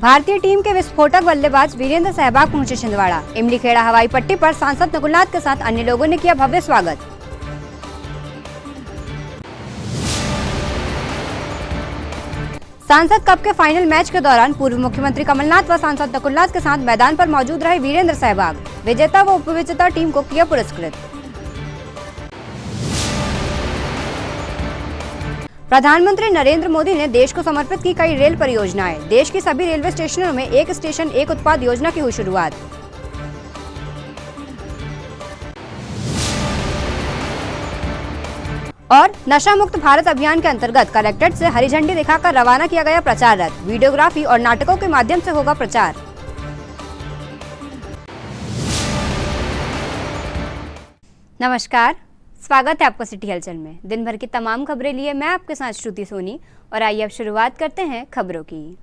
भारतीय टीम के विस्फोटक बल्लेबाज वीरेंद्र सहवाग पहुंचे छिंदवाड़ा। इमलीखेड़ा हवाई पट्टी पर सांसद नकुलनाथ के साथ अन्य लोगों ने किया भव्य स्वागत। सांसद कप के फाइनल मैच के दौरान पूर्व मुख्यमंत्री कमलनाथ व सांसद नकुलनाथ के साथ मैदान पर मौजूद रहे वीरेंद्र सहवाग। विजेता व उपविजेता टीम को किया पुरस्कृत। प्रधानमंत्री नरेंद्र मोदी ने देश को समर्पित की कई रेल परियोजनाएं। देश की सभी रेलवे स्टेशनों में एक स्टेशन एक उत्पाद योजना की हुई शुरुआत। और नशा मुक्त भारत अभियान के अंतर्गत कलेक्ट्रेट से हरी झंडी दिखाकर रवाना किया गया प्रचार रथ। वीडियोग्राफी और नाटकों के माध्यम से होगा प्रचार। नमस्कार, स्वागत है आपका सिटी हलचल में। दिन भर की तमाम खबरें लिए मैं आपके साथ श्रुति सोनी और आइए अब शुरुआत करते हैं खबरों की।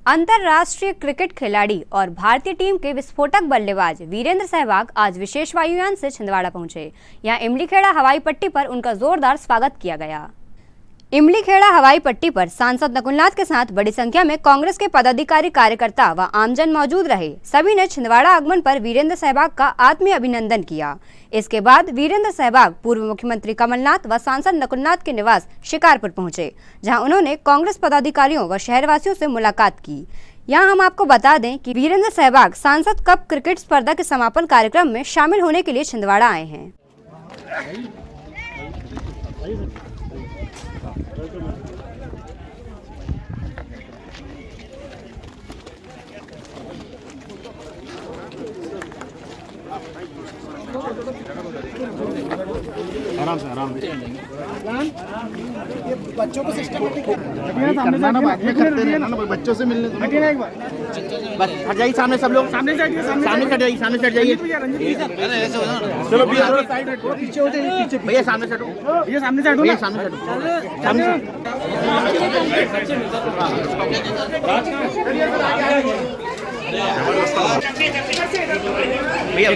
अंतर्राष्ट्रीय क्रिकेट खिलाड़ी और भारतीय टीम के विस्फोटक बल्लेबाज वीरेंद्र सहवाग आज विशेष वायुयान से छिंदवाड़ा पहुंचे। यहां इमलीखेड़ा हवाई पट्टी पर उनका जोरदार स्वागत किया गया। इमलीखेड़ा हवाई पट्टी पर सांसद नकुलनाथ के साथ बड़ी संख्या में कांग्रेस के पदाधिकारी, कार्यकर्ता व आमजन मौजूद रहे। सभी ने छिंदवाड़ा आगमन पर वीरेंद्र सहवाग का आत्मीय अभिनंदन किया। इसके बाद वीरेंद्र सहवाग पूर्व मुख्यमंत्री कमलनाथ व सांसद नकुलनाथ के निवास शिकारपुर पहुंचे, जहां उन्होंने कांग्रेस पदाधिकारियों व शहरवासियों से मुलाकात की। यहाँ हम आपको बता दें कि वीरेंद्र सहवाग सांसद कप क्रिकेट स्पर्धा के समापन कार्यक्रम में शामिल होने के लिए छिंदवाड़ा आए हैं। आराम से ये बच्चों को सिस्टमेटिक करना ना, बाद में करते रहना ना, बच्चों से मिलने दो एक बार। बस हट जाइए, सामने सब लोग सामने से हट जाइए, सामने से हट जाइए। चलो भैया थोड़ा साइड हटो, पीछे हो जाइए, पीछे भैया सामने से हटो, भैया सामने से हटो, भैया सामने से हटो, सामने से भैया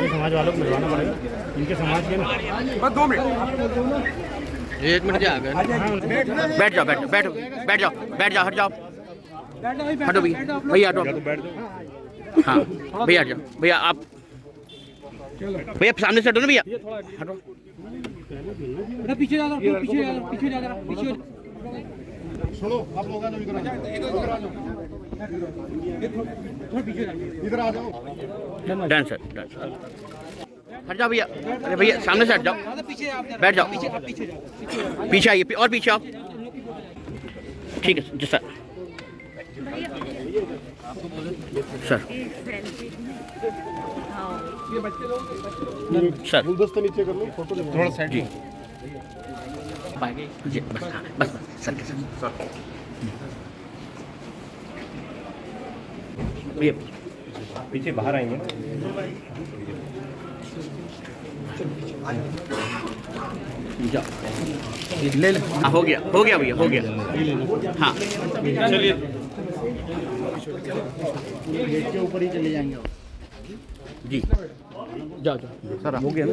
समाज वालों को मिलवाना पड़ेगा, इनके समाज के ना। बस 2 मिनट, 1 मिनट जा गए। बैठ जाओ, हट जाओ, हटो भैया हटो, हाँ भैया हट जाओ, भैया आप भैया सामने से हटो ना, भैया हटो, पीछे जा, सुनो आप लोग इधर आ जाओ, डांस हट जाओ भैया, अरे भैया सामने से हट जाओ, बैठ जाओ, पीछे आइए और पीछे आओ, ठीक है जी सर। सर गुलदस्ता नीचे कर लो, फोटो थोड़ा साइड जी, जी बस सर के सर भैया पीछे बाहर आएंगे। ले ले, हो गया भैया, हो गया, हाँ चलिए गेट के ऊपर ही चले जाएंगे जी। जाओ सर, हो गया ना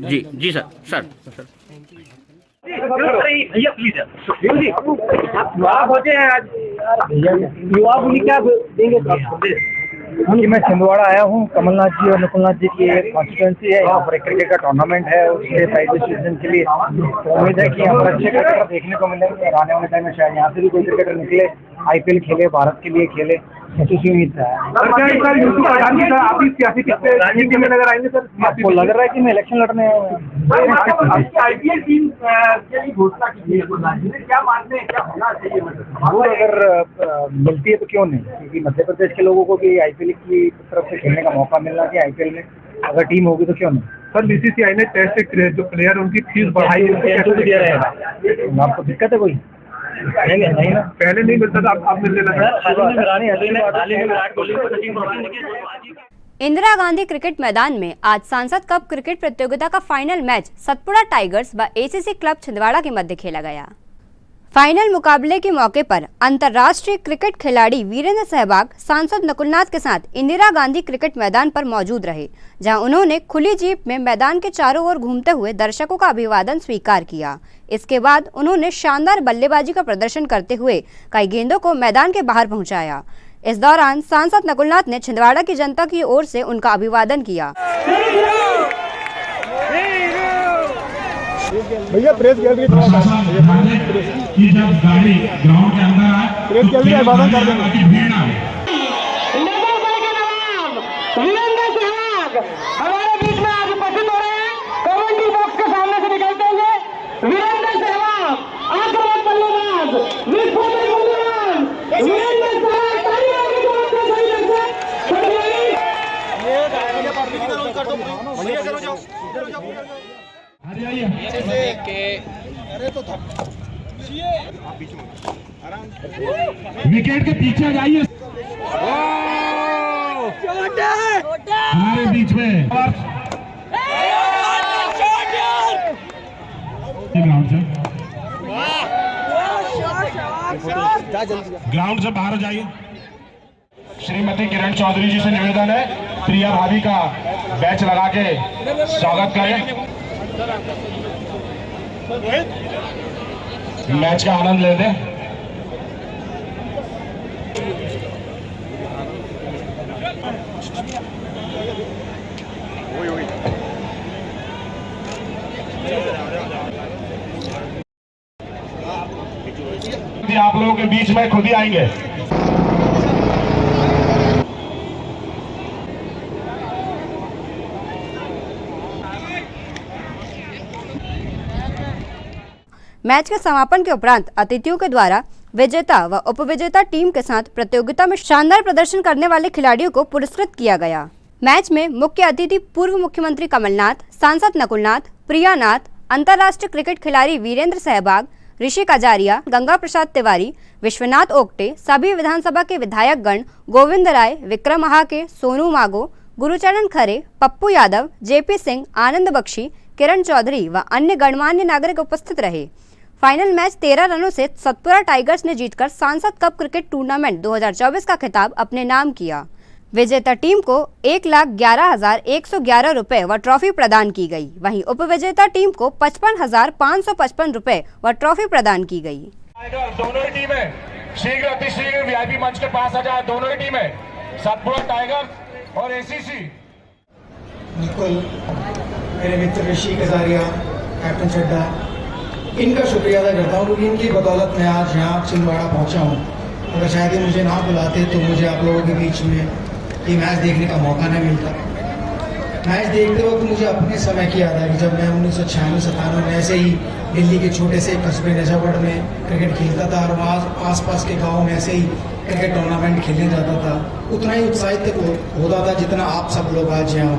जी सर। भैया प्लीज जी, आप पहुंचे हैं आज, युवा बोली क्या देंगे? कि मैं छिंदवाड़ा आया हूँ, कमलनाथ जी और नकुलनाथ जी की एक कॉन्स्टिट्यूंसी है, यहाँ पर एक क्रिकेट का टूर्नामेंट है, उसके प्राइज डिस्ट्रीब्यूशन के लिए। तो उम्मीद है कि यहाँ पर अच्छे क्रिकेटर देखने को मिलेंगे। आने वाले टाइम में शायद यहाँ से भी कोई क्रिकेटर निकले, आईपीएल खेले, भारत के लिए खेले, ऐसी उम्मीद है। राजनीति में नजर आएंगे सर? आपको लग रहा है कि मैं इलेक्शन लड़ने आईपीएल टीम की घोषणा की है, क्या मानते हैं, क्या होना चाहिए? वो अगर मिलती है तो क्यों नहीं, क्योंकि मध्य प्रदेश के लोगों को भी आईपीएल की तरफ से खेलने का मौका मिलना चाहिए। आईपीएल में अगर टीम होगी तो क्यों नहीं? सर बीसीसीआई ने टेस्ट जो प्लेयर उनकी फीस बढ़ाई है, आपको दिक्कत है कोई? नहीं ना, पहले नहीं मिलता था, आप मिलने लगा। इंदिरा गांधी क्रिकेट मैदान में आज सांसद कप क्रिकेट प्रतियोगिता का फाइनल मैच सतपुड़ा टाइगर्स व एसीसी क्लब छिंदवाड़ा के मध्य खेला गया। फाइनल मुकाबले के मौके पर अंतर्राष्ट्रीय क्रिकेट खिलाड़ी वीरेंद्र सहवाग सांसद नकुलनाथ के साथ इंदिरा गांधी क्रिकेट मैदान पर मौजूद रहे, जहां उन्होंने खुली जीप में मैदान के चारों ओर घूमते हुए दर्शकों का अभिवादन स्वीकार किया। इसके बाद उन्होंने शानदार बल्लेबाजी का प्रदर्शन करते हुए कई गेंदों को मैदान के बाहर पहुंचाया। इस दौरान सांसद नकुलनाथ ने छिंदवाड़ा की जनता की ओर से उनका अभिवादन किया। भैया प्रेस गैलरी कि जब गाड़ी ग्राउंड के अंदर आए प्रेस गैलरी अभिवादन कर देंगे। भीड़ ना वीरेंद्र सहवाग हमारे बीच में आज उपस्थित हो रहे हैं। कमेंट्री बॉक्स के सामने से निकलते हुए वीरेंद्र सहवाग आक्रमक बल्लेबाज विस्फोटक बल्लेबाज वीरेंद्र सहवाग ताली आगे को आपको सही लगता विकेट के पीछे जाइए हमारे बीच में ग्राउंड से बाहर जाइए। श्रीमती किरण चौधरी जी से निवेदन है, प्रिया भाभी का बैच लगा के स्वागत करें। मैच का आनंद ले लें। आप लोगों के बीच में खुद ही आएंगे। मैच के समापन के उपरांत अतिथियों के द्वारा विजेता व उपविजेता टीम के साथ प्रतियोगिता में शानदार प्रदर्शन करने वाले खिलाड़ियों को पुरस्कृत किया गया। मैच में मुख्य अतिथि पूर्व मुख्यमंत्री कमलनाथ, सांसद नकुलनाथ, प्रियानाथ, अंतर्राष्ट्रीय क्रिकेट खिलाड़ी वीरेंद्र सहवाग, ऋषि कजारिया, गंगा प्रसाद तिवारी, विश्वनाथ ओक्टे, सभी विधानसभा के विधायक गण, गोविंद राय, विक्रम महाके, सोनू मागो, गुरुचरण खरे, पप्पू यादव, जेपी सिंह, आनंद बख्शी, किरण चौधरी व अन्य गणमान्य नागरिक उपस्थित रहे। फाइनल मैच 13 रनों से सतपुरा टाइगर्स ने जीतकर सांसद कप क्रिकेट टूर्नामेंट 2024 का खिताब अपने नाम किया। विजेता टीम को 1,11,111 रुपए व ट्रॉफी प्रदान की गई। वहीं उपविजेता टीम को 55,555 रुपए व ट्रॉफी प्रदान की गई। दोनों ही टीमें शीघ्र अतिशीघ्र वीआईपी मंच के पास आ जाए। दोनों ही टीमें सतपुरा टाइगर्स और एसीसी। निकुल, मेरे मित्र ऋषि कजारिया, कैप्टन चड्डा, इनका शुक्रिया अदा करता हूँ क्योंकि इनकी बदौलत मैं आज यहाँ छिंदवाड़ा पहुँचा हूँ। अगर शायद ये मुझे ना बुलाते तो मुझे आप लोगों के बीच में ये मैच देखने का मौका नहीं मिलता। मैच देखते वक्त मुझे अपने समय की याद आई जब मैं 1996-97 में ऐसे ही दिल्ली के छोटे से कस्बे नजाबड़ में क्रिकेट खेलता था और वहाँ आसपास के गाँव में ऐसे ही क्रिकेट टूर्नामेंट खेलने जाता था। उतना ही उत्साहित होता था जितना आप सब लोग आज यहाँ।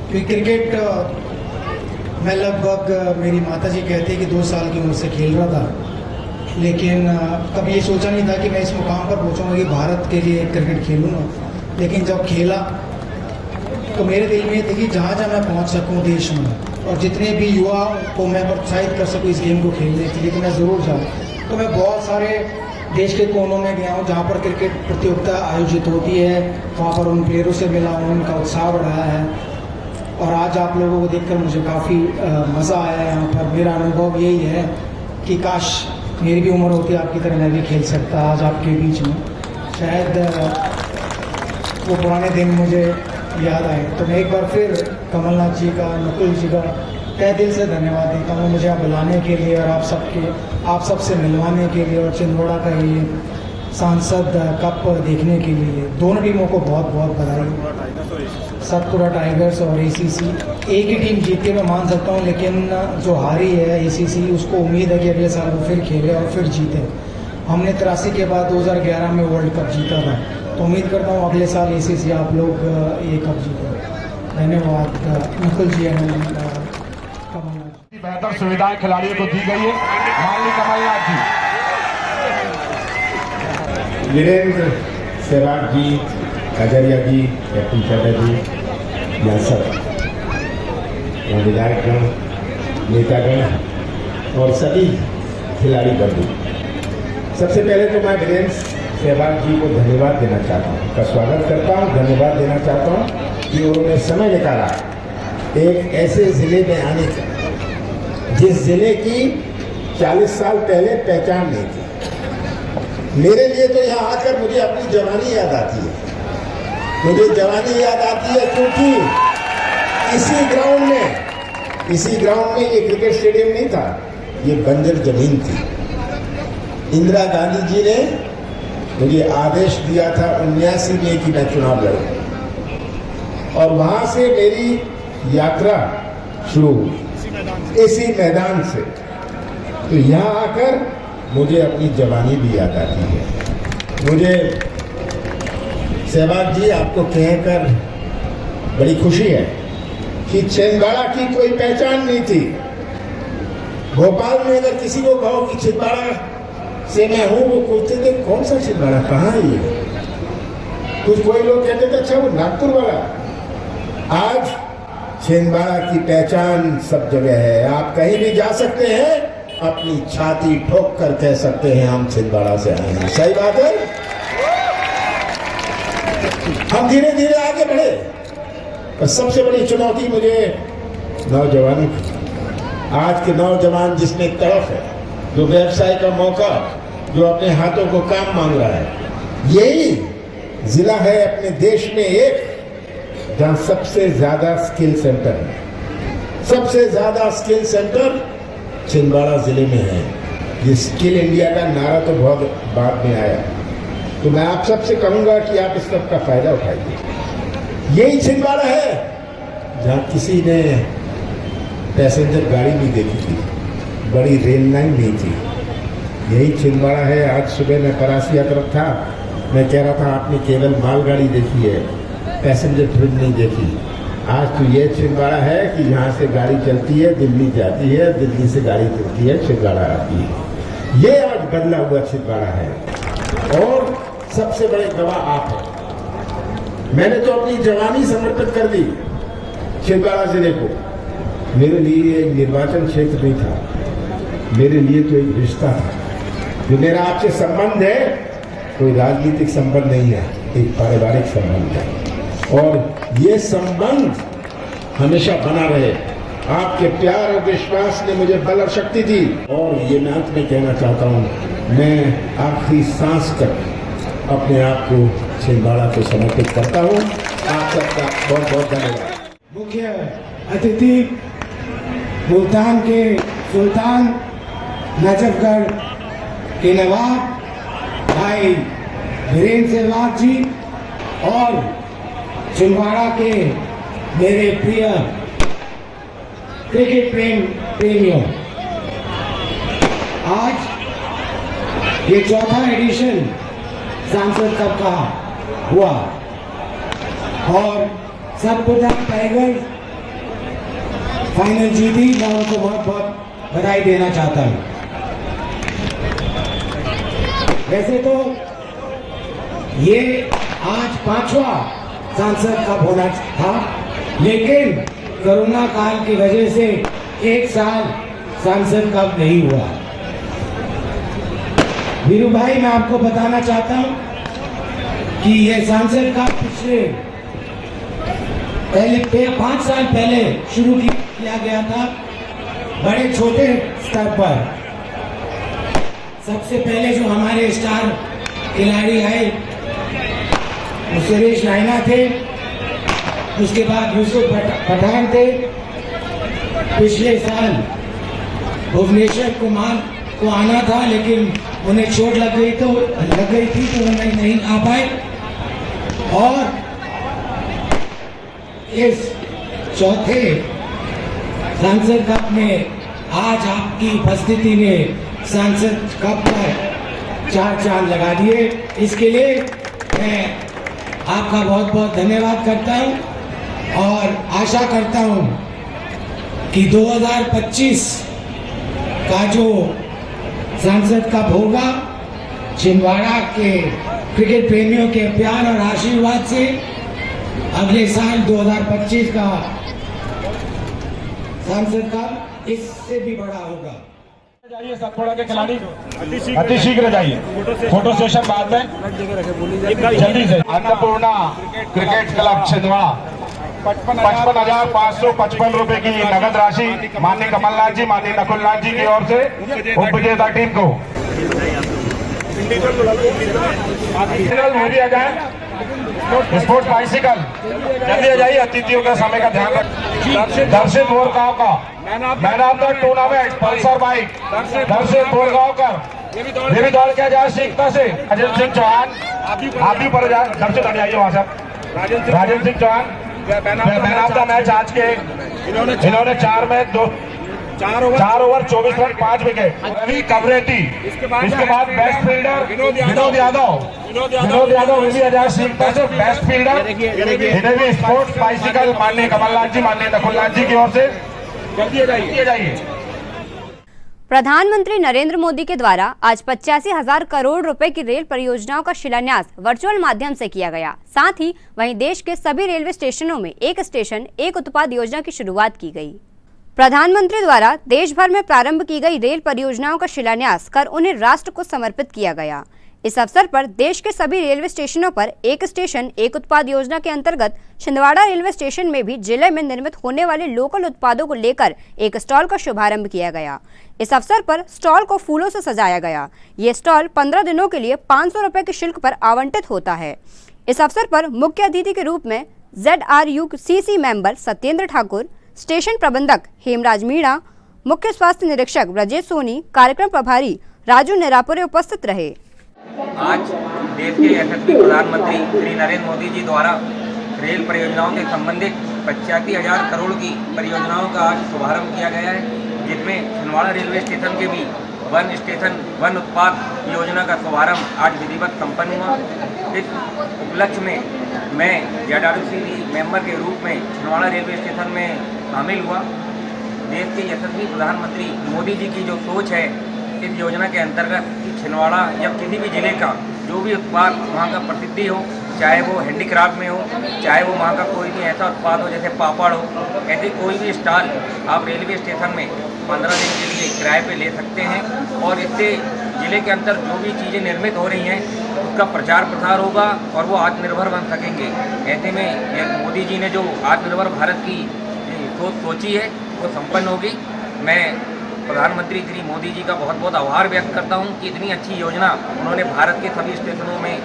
क्योंकि क्रिकेट मैं लगभग मेरी माताजी कहती है कि 2 साल की उम्र से खेल रहा था, लेकिन कभी ये सोचा नहीं था कि मैं इस मुकाम पर पहुंचूंगा कि भारत के लिए क्रिकेट खेलूँगा। लेकिन जब खेला तो मेरे दिल में थी कि जहाँ जहाँ मैं पहुँच सकूँ देश में और जितने भी युवा को मैं प्रोत्साहित कर सकूँ इस गेम को खेलने के लिए तो मैं ज़रूर जाऊँ। तो मैं बहुत सारे देश के कोनों में गया हूँ जहाँ पर क्रिकेट प्रतियोगिता आयोजित होती है, वहाँ पर उन प्लेयरों से मिला हूँ, उनका उत्साह बढ़ाया है और आज आप लोगों को देखकर मुझे काफ़ी मज़ा आया है यहाँ पर। मेरा अनुभव यही है कि काश मेरी भी उम्र होती आपकी तरह मैं भी खेल सकता आज आपके बीच में। शायद वो पुराने दिन मुझे याद आए। तो मैं एक बार फिर कमलनाथ जी का, नकुल जी का तहे दिल से धन्यवाद देता हूँ मुझे आप बुलाने के लिए और आप सबसे मिलवाने के लिए और छिंदवाड़ा का ये सांसद कप देखने के लिए। दोनों टीमों को बहुत बहुत बधाई। सतपुरा टाइगर्स और एसीसी एक ही टीम जीती मैं मान सकता हूँ, लेकिन जो हारी है एसीसी उसको उम्मीद है कि अगले साल वो फिर खेले और फिर जीते। हमने 83 के बाद 2011 में वर्ल्ड कप जीता था, तो उम्मीद करता हूँ अगले साल एसीसी आप लोग ये कप जीते। धन्यवाद नकुल जी एंड कमलनाथ। बेहतर सुविधाएं खिलाड़ियों को दी गई है। माननीय कमलनाथ जी, वीरेंद्र सहवाग जी, कजारिया जी, कैप्टन चड्डा जी, यासर विधायकगण, नेतागण और सभी खिलाड़ी बन दूँ। सबसे पहले तो मैं वीरेंद्र सहवाग जी को धन्यवाद देना चाहता हूँ, उनका स्वागत करता हूँ, धन्यवाद देना चाहता हूँ कि उन्होंने समय निकाला एक ऐसे ज़िले में आने का जिस ज़िले की 40 साल पहले पहचान नहीं थी। मेरे लिए तो यहाँ आकर मुझे अपनी जवानी याद आती है। मुझे जवानी याद आती है क्योंकि इसी ग्राउंड में ये क्रिकेट स्टेडियम नहीं था, ये बंजर जमीन थी। इंदिरा गांधी जी ने मुझे आदेश दिया था 79 में कि मैं चुनाव लड़ूं और वहां से मेरी यात्रा शुरू हुई इसी मैदान से। तो यहाँ आकर मुझे अपनी जवानी भी याद आती है। मुझे सहवाग जी आपको कहकर बड़ी खुशी है कि छिंदवाड़ा की कोई पहचान नहीं थी। भोपाल में अगर किसी को कहो कि छिंदवाड़ा से मैं हूं, वो पूछते थे कौन सा छिंदवाड़ा, कहाँ है ये। कोई लोग कहते थे अच्छा वो नागपुर वाला। आज छिंदवाड़ा की पहचान सब जगह है। आप कहीं भी जा सकते हैं, अपनी छाती ठोक कर कह सकते हैं हम छिंदवाड़ा से आए हैं। सही बात है। हम धीरे धीरे आगे बढ़े, पर सबसे बड़ी चुनौती मुझे नौजवानों की, आज के नौजवान जिसमें तड़फ है, जो व्यवसाय का मौका, जो अपने हाथों को काम मांग रहा है, यही जिला है अपने देश में एक जहां सबसे ज्यादा स्किल सेंटर है। सबसे ज्यादा स्किल सेंटर छिंदवाड़ा जिले में है। ये स्किल इंडिया का नारा तो बहुत बाद में आया, तो मैं आप सबसे कहूंगा कि आप इस सब का फायदा उठाइए। यही छिंदवाड़ा है जहां किसी ने पैसेंजर गाड़ी नहीं देखी थी, बड़ी रेल लाइन नहीं थी। यही छिंदवाड़ा है। आज सुबह मैं परासिया तरफ था, मैं कह रहा था आपने केवल मालगाड़ी देखी है, पैसेंजर ट्रेन नहीं देखी। आज तो ये छिंदवाड़ा है कि यहाँ से गाड़ी चलती है, दिल्ली जाती है, दिल्ली से गाड़ी चलती है, छिंदवाड़ा आती है। ये आज बदला हुआ छिंदवाड़ा है और सबसे बड़े गवाह आप हैं। मैंने तो अपनी जवानी समर्पित कर दी छिंदवाड़ा जिले को। मेरे लिए एक निर्वाचन क्षेत्र नहीं था, मेरे लिए तो एक रिश्ता था। जो मेरा आपसे संबंध है कोई राजनीतिक संबंध नहीं है, एक पारिवारिक संबंध है और ये संबंध हमेशा बना रहे। आपके प्यार और विश्वास ने मुझे बल और शक्ति दी। और ये मैं अंत में कहना चाहता हूँ, मैं आखिरी सांस तक अपने आप को छिंदवाड़ा को समर्पित करता हूँ। आप सबका बहुत बहुत धन्यवाद। मुख्य अतिथि मुल्तान के सुल्तान, नजफगढ़ के नवाब भाई वीरेंद्र सहवाग जी और छिंदवाड़ा के मेरे प्रिय क्रिकेट प्रेमियों, आज ये चौथा एडिशन सांसद कप का हुआ और सतपुड़ा टाइगर फाइनल जीती। मैं उनको बहुत बहुत बधाई देना चाहता हूँ। वैसे तो ये आज 5वां सांसद कप होना था, लेकिन कोरोना काल की वजह से एक साल सांसद कप नहीं हुआ। वीरू भाई, मैं आपको बताना चाहता हूं कि ये सांसद कप पिछले 5 साल पहले शुरू किया गया था, बड़े छोटे स्तर पर। सबसे पहले जो हमारे स्टार खिलाड़ी आए वो सुरेश रायना थे, उसके बाद यूसुफ पठान थे। पिछले साल भुवनेश्वर कुमार को आना था, लेकिन उन्हें चोट लग गई थी तो उन्हें नहीं आ पाए। और इस चौथे सांसद कप में आज आपकी उपस्थिति में सांसद कप पर 4 चांद लगा दिए। इसके लिए मैं आपका बहुत बहुत धन्यवाद करता हूं और आशा करता हूं कि 2025 का जो सांसद कप होगा, छिंदवाड़ा के क्रिकेट प्रेमियों के प्यार और आशीर्वाद से अगले साल 2025 का सांसद कप इससे भी बड़ा होगा। जाइए सतपुड़ा के खिलाड़ी अति शीघ्र जाइए, फोटो सेशन बाद में जल्दी से। अन्नपूर्णा क्रिकेट क्लब छिंदवाड़ा 55,555 रुपए की नगद राशि माननीय कमलनाथ जी, माननीय नकुलनाथ जी की ओर से उपविजेता टीम को मोदी आ जाए। स्पोर्ट्स बाइसिकल जल्दी आ जाइए, अतिथियों का समय का ध्यान रखें। दर्शित बोरगांव का man of the tournament Pulsar bike दर्शित बोरगांवकर, ये भी दौड़ के जाए सीखता से। राजेंद्र सिंह चौहान आप भी पर जाए, दर्शित आ जाइए वहां से। Rajendra Singh Chauhan man of the match आज के, इन्होंने 4 ओवर 24 रन 5 विकेट। रवि कवरेटी, इसके बाद बेस्ट फील्डर विनोद यादव भी आजाद सीखता से बेस्ट फील्डर। इन्हें भी स्पोर्ट्स बाइसिकल माननीय कमलनाथ जी, माननीय नकुलनाथ जी की ओर से जल्दी जाइए। प्रधानमंत्री नरेंद्र मोदी के द्वारा आज 85,000 करोड़ रुपए की रेल परियोजनाओं का शिलान्यास वर्चुअल माध्यम से किया गया। साथ ही वहीं देश के सभी रेलवे स्टेशनों में एक स्टेशन एक उत्पाद योजना की शुरुआत की गई। प्रधानमंत्री द्वारा देश भर में प्रारंभ की गई रेल परियोजनाओं का शिलान्यास कर उन्हें राष्ट्र को समर्पित किया गया। इस अवसर पर देश के सभी रेलवे स्टेशनों पर एक स्टेशन एक उत्पाद योजना के अंतर्गत छिंदवाड़ा रेलवे स्टेशन में भी जिले में निर्मित होने वाले लोकल उत्पादों को लेकर एक स्टॉल का शुभारंभ किया गया। इस अवसर पर स्टॉल को फूलों से सजाया गया। ये स्टॉल 15 दिनों के लिए 500 रुपए के शुल्क पर आवंटित होता है। इस अवसर पर मुख्य अतिथि के रूप में ZRUCC member Satyendra Thakur, station प्रबंधक हेमराज मीणा, मुख्य स्वास्थ्य निरीक्षक ब्रजेश सोनी, कार्यक्रम प्रभारी राजू नेरापुरे उपस्थित रहे। आज देश के यशस्वी प्रधानमंत्री श्री नरेंद्र मोदी जी द्वारा रेल परियोजनाओं से संबंधित 85,000 करोड़ की परियोजनाओं का आज शुभारंभ किया गया है, जिसमें छिंदवाड़ा रेलवे स्टेशन के भी वन स्टेशन वन उत्पाद योजना का शुभारंभ आज विधिवत संपन्न हुआ। इस उपलक्ष्य में मैं ZRUCC मेंबर के रूप में छिंदवाड़ा रेलवे स्टेशन में शामिल हुआ। देश के यशस्वी प्रधानमंत्री मोदी जी की जो सोच है इस योजना के अंतर्गत छिंदवाड़ा या किसी भी जिले का जो भी उत्पाद वहाँ का प्रसिद्धि हो, चाहे वो हैंडीक्राफ्ट में हो, चाहे वो वहाँ का कोई भी ऐसा उत्पाद हो जैसे पापड़ हो, ऐसे कोई भी स्टॉल आप रेलवे स्टेशन में 15 दिन के लिए किराए पे ले सकते हैं। और इससे जिले के अंदर जो भी चीज़ें निर्मित हो रही हैं उसका प्रचार प्रसार होगा और वो आत्मनिर्भर बन सकेंगे। ऐसे में मोदी जी ने जो आत्मनिर्भर भारत की सोच सोची है वो संपन्न होगी। मैं प्रधानमंत्री श्री मोदी जी का बहुत बहुत आभार व्यक्त करता हूं कि इतनी अच्छी योजना उन्होंने भारत के सभी स्टेशनों में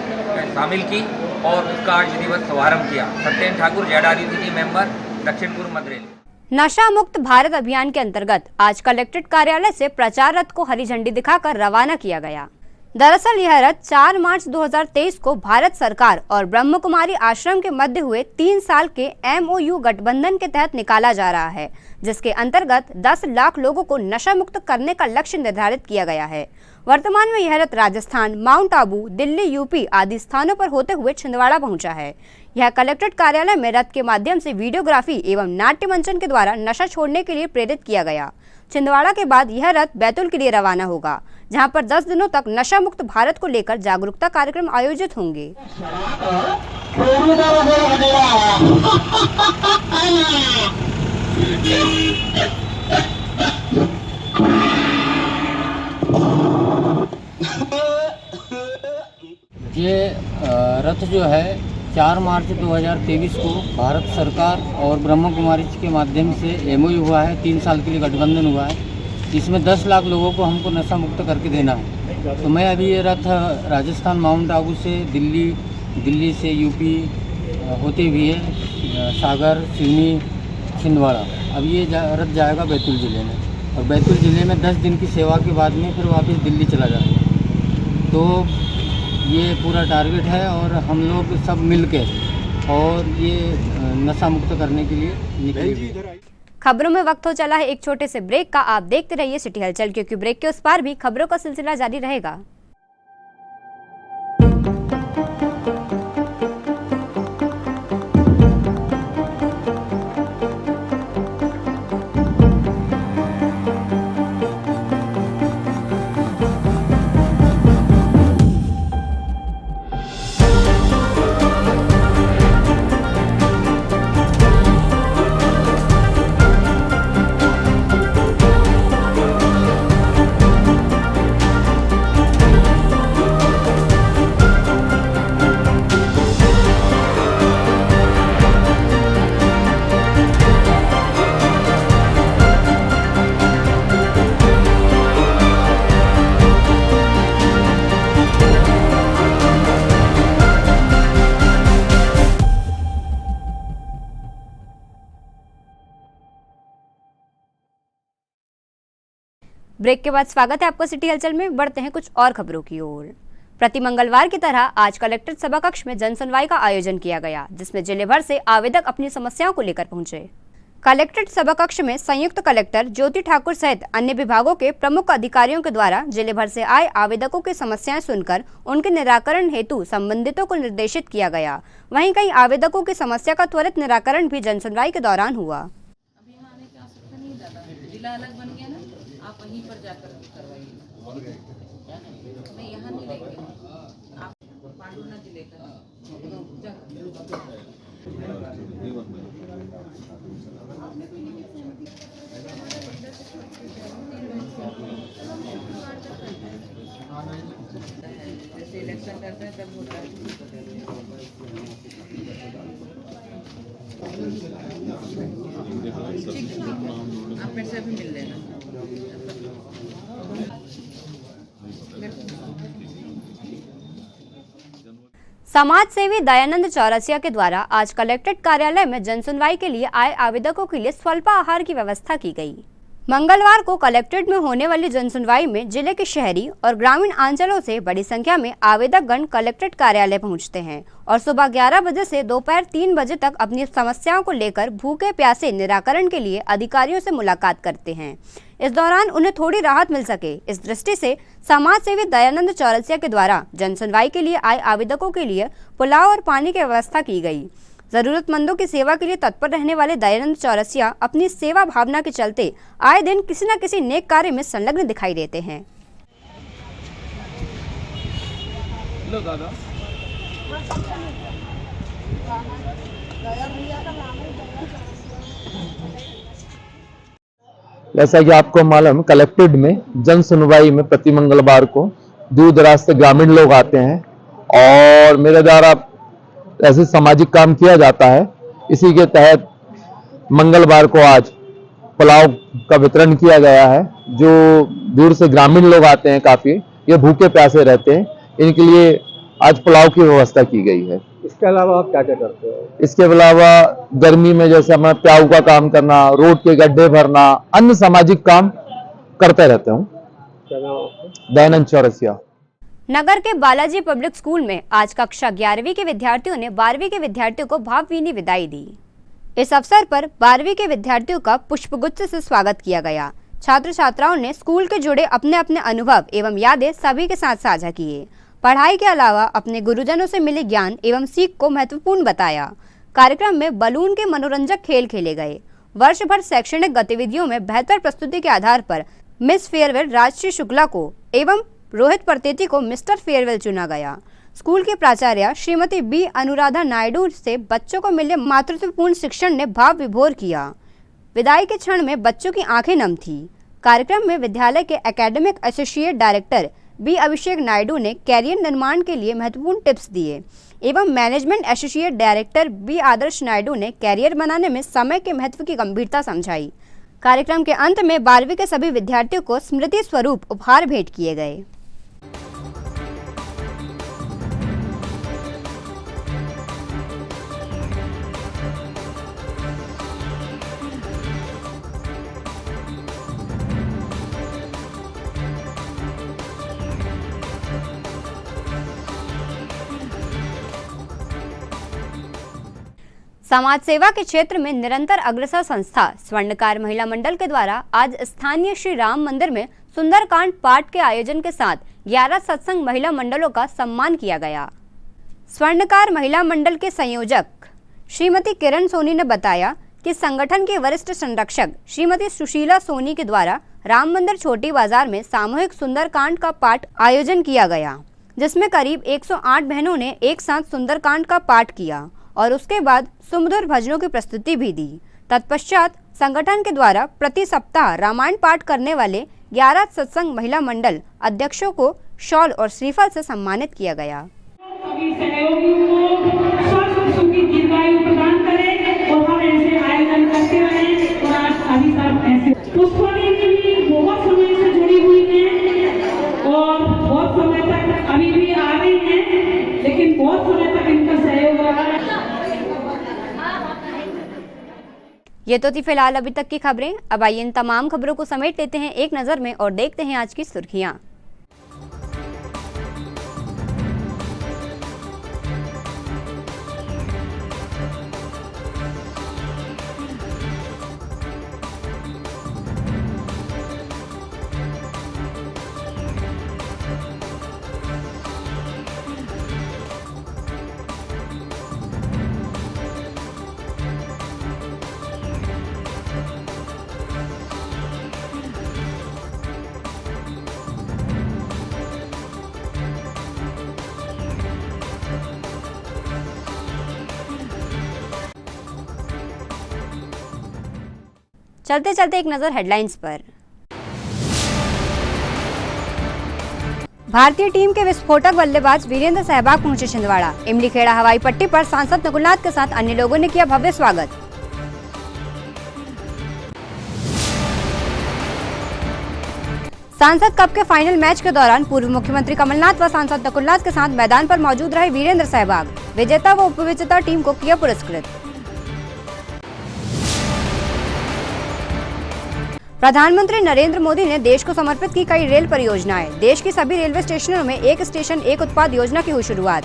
शामिल की और उसका आज विधिवत शुभारंभ किया। सत्येंद्र ठाकुर, ZRUCC मेंबर, दक्षिण पूर्व मध्य रेलवे। नशा मुक्त भारत अभियान के अंतर्गत आज कलेक्ट्रेट कार्यालय से प्रचार रथ को हरी झंडी दिखाकर रवाना किया गया। दरअसल यह रथ 4 मार्च 2023 को भारत सरकार और ब्रह्म कुमारी आश्रम के मध्य हुए 3 साल के MOU गठबंधन के तहत निकाला जा रहा है, जिसके अंतर्गत 10 लाख लोगों को नशा मुक्त करने का लक्ष्य निर्धारित किया गया है। वर्तमान में यह रथ राजस्थान, माउंट आबू, दिल्ली, यूपी आदि स्थानों पर होते हुए छिंदवाड़ा पहुंचा है। यह कलेक्ट्रेट कार्यालय में रथ के माध्यम से वीडियोग्राफी एवं नाट्य मंचन के द्वारा नशा छोड़ने के लिए प्रेरित किया गया। छिंदवाड़ा के बाद यह रथ बैतूल के लिए रवाना होगा, जहां पर 10 दिनों तक नशा मुक्त भारत को लेकर जागरूकता कार्यक्रम आयोजित होंगे। ये रथ जो है 4 मार्च 2023 को भारत सरकार और ब्रह्म कुमारी के माध्यम से MOU हुआ है, 3 साल के लिए गठबंधन हुआ है। इसमें 10 लाख लोगों को हमको नशा मुक्त करके देना है। तो मैं अभी ये रथ राजस्थान माउंट आबू से दिल्ली से यूपी होते हुए सागर, सिवनी, छिंदवाड़ा, अब ये रथ जाएगा बैतूल ज़िले में और बैतूल ज़िले में 10 दिन की सेवा के बाद में फिर वापस दिल्ली चला जाएगा। तो ये पूरा टारगेट है और हम लोग सब मिल के और ये नशा मुक्त करने के लिए निकले। खबरों में वक्त हो चला है एक छोटे से ब्रेक का। आप देखते रहिए सिटी हलचल, क्योंकि ब्रेक के उस पार भी खबरों का सिलसिला जारी रहेगा। ब्रेक के बाद स्वागत है आपका सिटी हलचल में। बढ़ते हैं कुछ और खबरों की ओर। प्रति मंगलवार की तरह आज कलेक्ट्रेट सभा कक्ष में जन सुनवाई का आयोजन किया गया, जिसमें जिले भर से आवेदक अपनी समस्याओं को लेकर पहुंचे। कलेक्ट्रेट सभा कक्ष में संयुक्त कलेक्टर ज्योति ठाकुर सहित अन्य विभागों के प्रमुख अधिकारियों के द्वारा जिले भर से आए आवेदकों की समस्याएं सुनकर उनके निराकरण हेतु संबंधितों को निर्देशित किया गया। वहीं कई आवेदकों की समस्या का त्वरित निराकरण भी जन सुनवाई के दौरान हुआ। अब यहाँ आने की आवश्यकता नहीं दादा, जिला अलग बन गया ना, आप वहीं पर जाकर करवाइए। नहीं यहाँ नहीं लेंगे, आप पांडुना जिले का जैसे इलेक्शन करते हैं तब होता है। आप मेरे से भी मिल लेना। समाज सेवी दयानंद चौरसिया के द्वारा आज कलेक्ट्रेट कार्यालय में जन सुनवाई के लिए आए आवेदकों के लिए स्वल्पाहार की व्यवस्था की गई। मंगलवार को कलेक्ट्रेट में होने वाली जन सुनवाई में जिले के शहरी और ग्रामीण अंचलों से बड़ी संख्या में आवेदक गण कलेक्ट्रेट कार्यालय पहुंचते हैं और सुबह 11 बजे से दोपहर 3 बजे तक अपनी समस्याओं को लेकर भूखे प्यासे निराकरण के लिए अधिकारियों से मुलाकात करते हैं। इस दौरान उन्हें थोड़ी राहत मिल सके, इस दृष्टि से समाज सेवी दयानंद चौरसिया के द्वारा जन सुनवाई के लिए आए आवेदकों के लिए पुलाव और पानी की व्यवस्था की गई। जरूरतमंदों की सेवा के लिए तत्पर रहने वाले दयानंद चौरसिया अपनी सेवा भावना के चलते आए दिन किसी न किसी नेक कार्य में संलग्न दिखाई देते हैं। जैसा कि आपको मालूम, कलेक्ट्रेट में जन सुनवाई में प्रति मंगलवार को दूर दराज से ग्रामीण लोग आते हैं और मेरे द्वारा ऐसे सामाजिक काम किया जाता है। इसी के तहत मंगलवार को आज पुलाव का वितरण किया गया है। जो दूर से ग्रामीण लोग आते हैं, काफी ये भूखे प्यासे रहते हैं, इनके लिए आज पुलाव की व्यवस्था की गई है। इसके अलावा आप क्या क्या करते हो? इसके अलावा गर्मी में जैसे मैं प्याऊ का काम करना, रोड के गड्ढे भरना, अन्य सामाजिक काम करते रहता हूँ। दयानंद चौरसिया। नगर के बालाजी पब्लिक स्कूल में आज कक्षा 11वीं के विद्यार्थियों ने 12वीं के विद्यार्थियों को भावभीनी विदाई दी। इस अवसर पर 12वीं के विद्यार्थियों का पुष्पगुच्छ से स्वागत किया गया। छात्र छात्राओं ने स्कूल के जुड़े अपने अपने अनुभव एवं यादें सभी के साथ साझा किए। पढ़ाई के अलावा अपने गुरुजनों से मिले ज्ञान एवं सीख को महत्वपूर्ण बताया। कार्यक्रम में बलून के मनोरंजक खेल खेले गए। वर्ष भर शैक्षणिक गतिविधियों में बेहतर प्रस्तुति के आधार पर मिस फेयरवेल राजश्री शुक्ला को एवं रोहित परतेती को मिस्टर फेयरवेल चुना गया। स्कूल की प्राचार्य श्रीमती बी अनुराधा नायडू से बच्चों को मिले मातृत्वपूर्ण शिक्षण ने भाव विभोर किया। विदाई के क्षण में बच्चों की आंखें नम थी। कार्यक्रम में विद्यालय के एकेडमिक एसोसिएट डायरेक्टर बी अभिषेक नायडू ने कैरियर निर्माण के लिए महत्वपूर्ण टिप्स दिए एवं मैनेजमेंट एसोसिएट डायरेक्टर बी आदर्श नायडू ने कैरियर बनाने में समय के महत्व की गंभीरता समझाई। कार्यक्रम के अंत में 12वीं के सभी विद्यार्थियों को स्मृति स्वरूप उपहार भेंट किए गए। समाज सेवा के क्षेत्र में निरंतर अग्रसर संस्था स्वर्णकार महिला मंडल के द्वारा आज स्थानीय श्री राम मंदिर में सुंदरकांड पाठ के आयोजन के साथ 11 सत्संग महिला मंडलों का सम्मान किया गया। स्वर्णकार महिला मंडल के संयोजक श्रीमती किरण सोनी ने बताया कि संगठन के वरिष्ठ संरक्षक श्रीमती सुशीला सोनी के द्वारा राम मंदिर छोटी बाजार में सामूहिक सुंदरकांड का पाठ आयोजन किया गया, जिसमें करीब 108 बहनों ने एक साथ सुंदरकांड का पाठ किया और उसके बाद सुमधुर भजनों की प्रस्तुति भी दी। तत्पश्चात संगठन के द्वारा प्रति सप्ताह रामायण पाठ करने वाले 11 सत्संग महिला मंडल अध्यक्षों को शॉल और श्रीफल से सम्मानित किया गया। ये तो थी फिलहाल अभी तक की खबरें। अब आइए इन तमाम खबरों को समेट लेते हैं एक नज़र में और देखते हैं आज की सुर्खियां। चलते चलते एक नजर हेडलाइंस पर। भारतीय टीम के विस्फोटक बल्लेबाज वीरेंद्र सहवाग पहुंचे छिंदवाड़ा। इमली खेड़ा हवाई पट्टी पर सांसद नकुलनाथ के साथ अन्य लोगों ने किया भव्य स्वागत। सांसद कप के फाइनल मैच के दौरान पूर्व मुख्यमंत्री कमलनाथ व सांसद नकुलनाथ के साथ मैदान पर मौजूद रहे वीरेंद्र सहवाग। विजेता व उपविजेता टीम को किया पुरस्कृत। प्रधानमंत्री नरेंद्र मोदी ने देश को समर्पित की कई रेल परियोजनाएं। देश की सभी रेलवे स्टेशनों में एक स्टेशन एक उत्पाद योजना की हुई शुरुआत।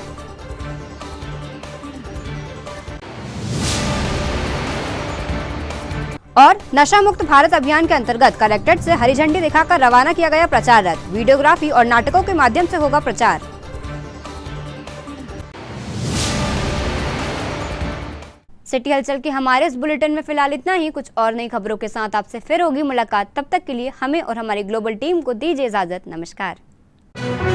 और नशा मुक्त भारत अभियान के अंतर्गत कलेक्ट्रेट से हरी झंडी दिखाकर रवाना किया गया प्रचार रथ। वीडियोग्राफी और नाटकों के माध्यम से होगा प्रचार। सिटी हलचल के हमारे इस बुलेटिन में फिलहाल इतना ही। कुछ और नई खबरों के साथ आपसे फिर होगी मुलाकात। तब तक के लिए हमें और हमारी ग्लोबल टीम को दीजिए इजाजत। नमस्कार।